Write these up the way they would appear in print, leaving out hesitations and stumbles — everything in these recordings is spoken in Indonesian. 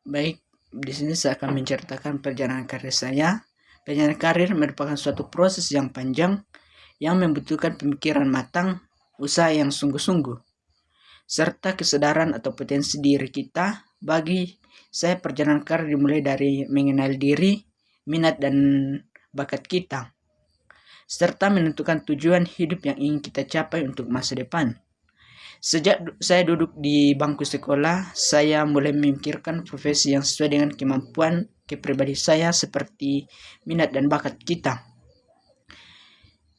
Baik, di sini saya akan menceritakan perjalanan karir saya. Perjalanan karir merupakan suatu proses yang panjang yang membutuhkan pemikiran matang, usaha yang sungguh-sungguh, serta kesadaran atau potensi diri kita. Bagi saya perjalanan karir dimulai dari mengenal diri, minat dan bakat kita, serta menentukan tujuan hidup yang ingin kita capai untuk masa depan. Sejak saya duduk di bangku sekolah, saya mulai memikirkan profesi yang sesuai dengan kemampuan kepribadian saya seperti minat dan bakat kita.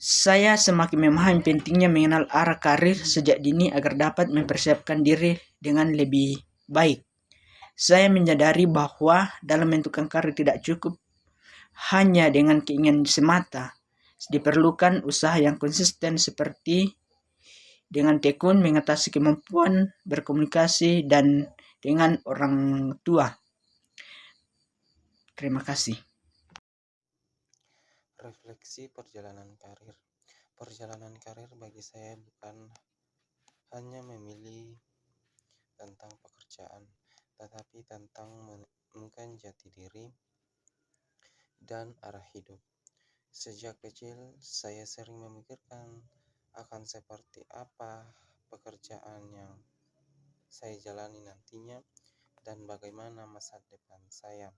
Saya semakin memahami pentingnya mengenal arah karir sejak dini agar dapat mempersiapkan diri dengan lebih baik. Saya menyadari bahwa dalam menentukan karir tidak cukup hanya dengan keinginan semata. Diperlukan usaha yang konsisten seperti dengan tekun mengatasi kemampuan berkomunikasi dan dengan orang tua. Terima kasih. Refleksi perjalanan karir. Perjalanan karir bagi saya bukan hanya memilih tentang pekerjaan, tetapi tentang menemukan jati diri dan arah hidup. Sejak kecil, saya sering memikirkan akan seperti apa pekerjaan yang saya jalani nantinya dan bagaimana masa depan saya.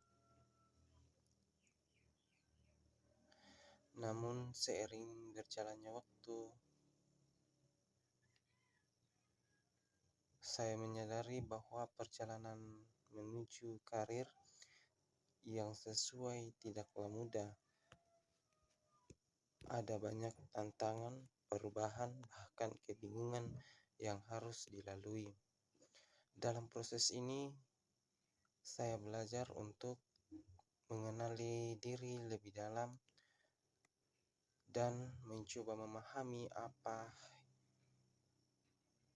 Namun seiring berjalannya waktu, saya menyadari bahwa perjalanan menuju karir yang sesuai tidaklah mudah. Ada banyak tantangan, perubahan, bahkan kebingungan yang harus dilalui. Dalam proses ini, saya belajar untuk mengenali diri lebih dalam dan mencoba memahami apa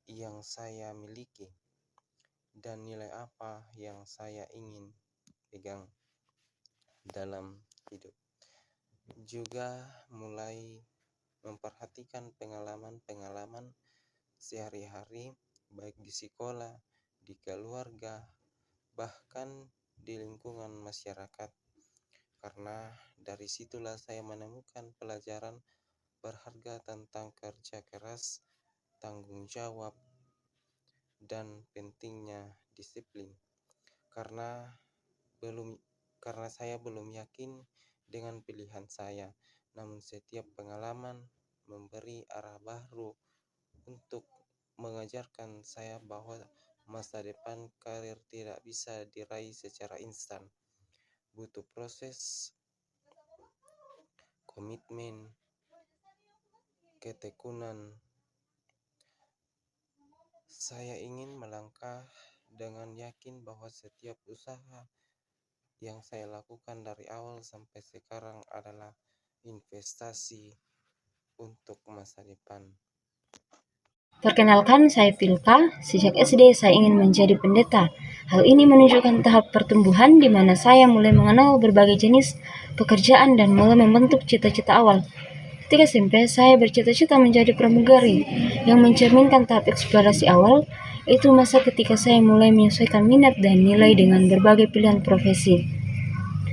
yang saya miliki dan nilai apa yang saya ingin pegang dalam hidup. Juga mulai memperhatikan pengalaman-pengalaman sehari-hari, baik di sekolah, di keluarga, bahkan di lingkungan masyarakat. Karena dari situlah saya menemukan pelajaran berharga tentang kerja keras, tanggung jawab, dan pentingnya disiplin. Karena saya belum yakin dengan pilihan saya, namun setiap pengalaman memberi arah baru untuk mengajarkan saya bahwa masa depan karir tidak bisa diraih secara instan. Butuh proses, komitmen, ketekunan. Saya ingin melangkah dengan yakin bahwa setiap usaha yang saya lakukan dari awal sampai sekarang adalah investasi untuk masa depan. Perkenalkan, saya Filka. Sejak SD saya ingin menjadi pendeta. Hal ini menunjukkan tahap pertumbuhan di mana saya mulai mengenal berbagai jenis pekerjaan dan mulai membentuk cita-cita awal. Ketika SMP, saya bercita-cita menjadi pramugari yang mencerminkan tahap eksplorasi awal. Itu masa ketika saya mulai menyesuaikan minat dan nilai dengan berbagai pilihan profesi.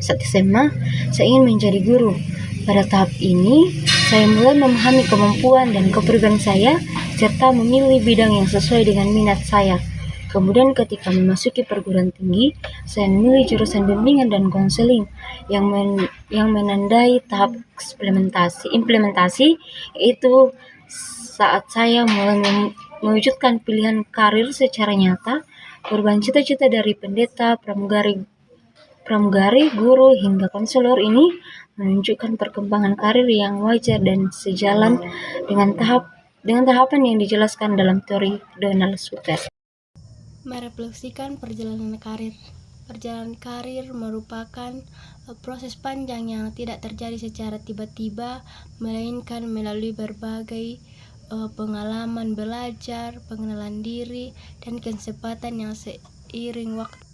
Saat SMA, saya ingin menjadi guru. Pada tahap ini, saya mulai memahami kemampuan dan kepribadian saya, serta memilih bidang yang sesuai dengan minat saya. Kemudian ketika memasuki perguruan tinggi, saya memilih jurusan bimbingan dan konseling yang menandai tahap implementasi, yaitu saat saya mulai mewujudkan pilihan karir secara nyata. Perubahan cita-cita dari pendeta, pramugari, guru, hingga konselor ini menunjukkan perkembangan karir yang wajar dan sejalan dengan tahapan yang dijelaskan dalam teori Donald Suter. Merefleksikan perjalanan karir. Perjalanan karir merupakan proses panjang yang tidak terjadi secara tiba-tiba, melainkan melalui berbagai pengalaman belajar, pengenalan diri, dan kesempatan yang seiring waktu.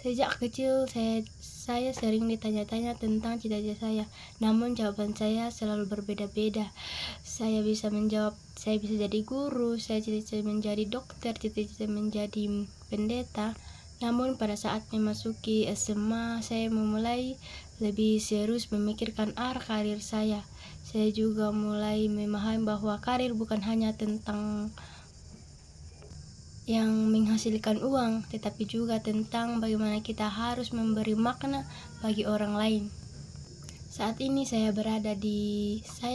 Sejak kecil saya sering ditanya-tanya tentang cita-cita saya, namun jawaban saya selalu berbeda-beda. Saya bisa menjawab, saya bisa jadi guru, saya cita-cita menjadi dokter, cita-cita menjadi pendeta. Namun pada saat memasuki SMA, saya memulai lebih serius memikirkan arah karir saya. Saya juga mulai memahami bahwa karir bukan hanya tentang yang menghasilkan uang, tetapi juga tentang bagaimana kita harus memberi makna bagi orang lain. Saat ini saya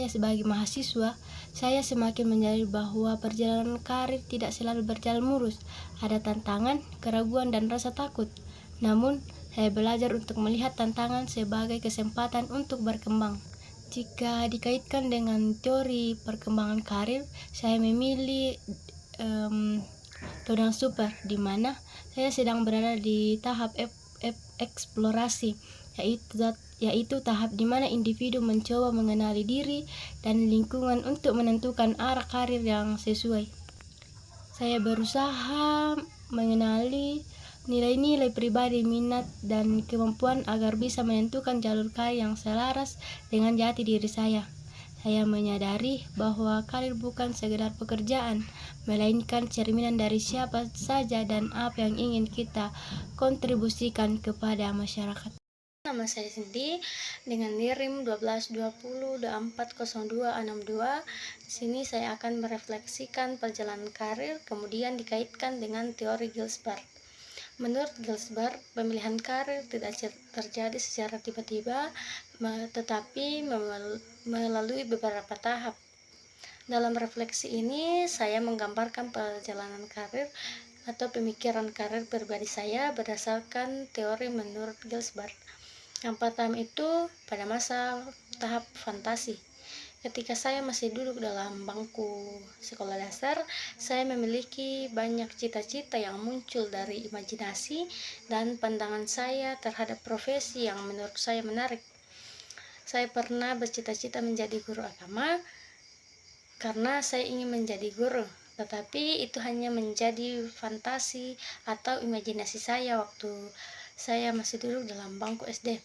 sebagai mahasiswa, saya semakin menyadari bahwa perjalanan karir tidak selalu berjalan mulus. Ada tantangan, keraguan, dan rasa takut. Namun, saya belajar untuk melihat tantangan sebagai kesempatan untuk berkembang. Jika dikaitkan dengan teori perkembangan karir, saya memilih Todang Super, di mana saya sedang berada di tahap eksplorasi, yaitu tahap di mana individu mencoba mengenali diri dan lingkungan untuk menentukan arah karir yang sesuai. Saya berusaha mengenali nilai-nilai pribadi, minat, dan kemampuan agar bisa menentukan jalur karir yang selaras dengan jati diri saya. Saya menyadari bahwa karir bukan sekedar pekerjaan, melainkan cerminan dari siapa saja dan apa yang ingin kita kontribusikan kepada masyarakat. Nama saya Cindy dengan NIRIM 1220240262. Di sini saya akan merefleksikan perjalanan karir, kemudian dikaitkan dengan teori Gilbert. Menurut Gilbert, pemilihan karir tidak terjadi secara tiba-tiba, tetapi melalui beberapa tahap. Dalam refleksi ini, saya menggambarkan perjalanan karir atau pemikiran karir pribadi saya berdasarkan teori menurut Gilbert. Yang pertama itu pada masa tahap fantasi. Ketika saya masih duduk dalam bangku sekolah dasar, saya memiliki banyak cita-cita yang muncul dari imajinasi dan pandangan saya terhadap profesi yang menurut saya menarik. Saya pernah bercita-cita menjadi guru agama karena saya ingin menjadi guru, tetapi itu hanya menjadi fantasi atau imajinasi saya waktu saya masih duduk dalam bangku SD.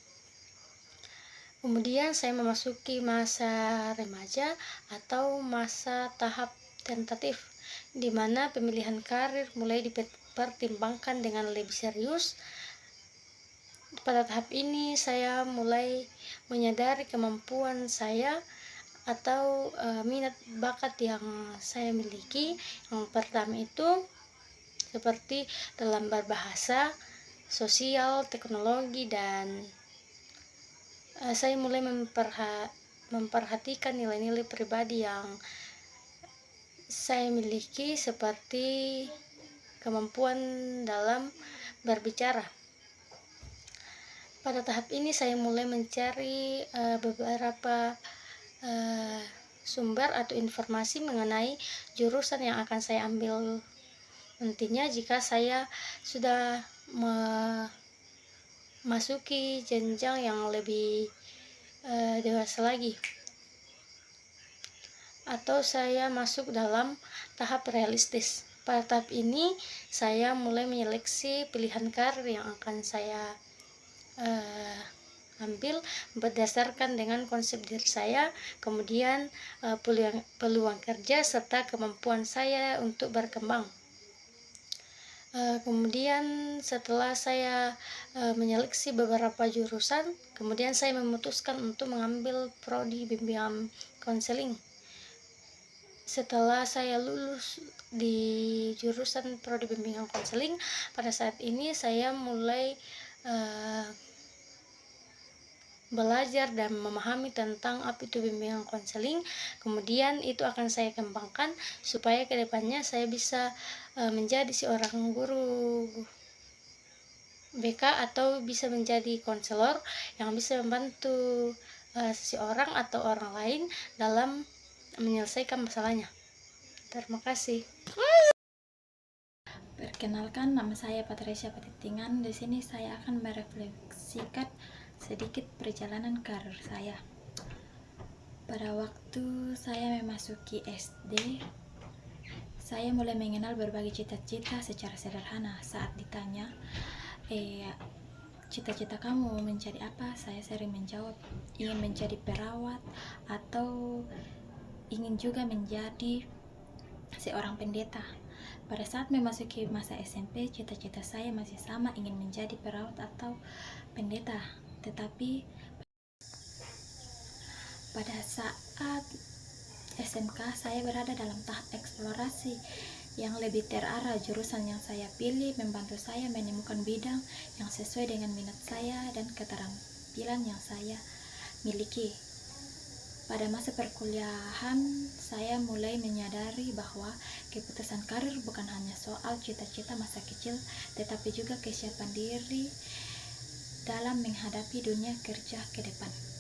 Kemudian saya memasuki masa remaja atau masa tahap tentatif, di mana pemilihan karir mulai dipertimbangkan dengan lebih serius. Pada tahap ini saya mulai menyadari kemampuan saya atau minat bakat yang saya miliki. Yang pertama itu seperti dalam berbahasa, sosial, teknologi, dan saya mulai memperhatikan nilai-nilai pribadi yang saya miliki seperti kemampuan dalam berbicara. Pada tahap ini saya mulai mencari beberapa sumber atau informasi mengenai jurusan yang akan saya ambil nantinya jika saya sudah memasuki jenjang yang lebih dewasa lagi, atau saya masuk dalam tahap realistis. Pada tahap ini saya mulai menyeleksi pilihan karir yang akan saya ambil berdasarkan dengan konsep diri saya, kemudian peluang kerja serta kemampuan saya untuk berkembang. Kemudian setelah saya menyeleksi beberapa jurusan, kemudian saya memutuskan untuk mengambil prodi bimbingan konseling. Setelah saya lulus di jurusan prodi bimbingan konseling, pada saat ini saya mulai belajar dan memahami tentang apa itu bimbingan konseling. Kemudian itu akan saya kembangkan supaya kedepannya saya bisa menjadi seorang guru BK atau bisa menjadi konselor yang bisa membantu seseorang atau orang lain dalam menyelesaikan masalahnya. Terima kasih. Perkenalkan, nama saya Patricia Patitingan. Di sini saya akan merefleksikan sedikit perjalanan karir saya. Pada waktu saya memasuki SD, saya mulai mengenal berbagai cita-cita secara sederhana. Saat ditanya, cita-cita kamu menjadi apa? Saya sering menjawab, ingin menjadi perawat atau ingin juga menjadi seorang pendeta. Pada saat memasuki masa SMP, cita-cita saya masih sama, ingin menjadi perawat atau pendeta. Tetapi pada saat SMK, saya berada dalam tahap eksplorasi yang lebih terarah. Jurusan yang saya pilih membantu saya menemukan bidang yang sesuai dengan minat saya dan keterampilan yang saya miliki. Pada masa perkuliahan, saya mulai menyadari bahwa keputusan karir bukan hanya soal cita-cita masa kecil, tetapi juga kesiapan diri dalam menghadapi dunia kerja ke depan.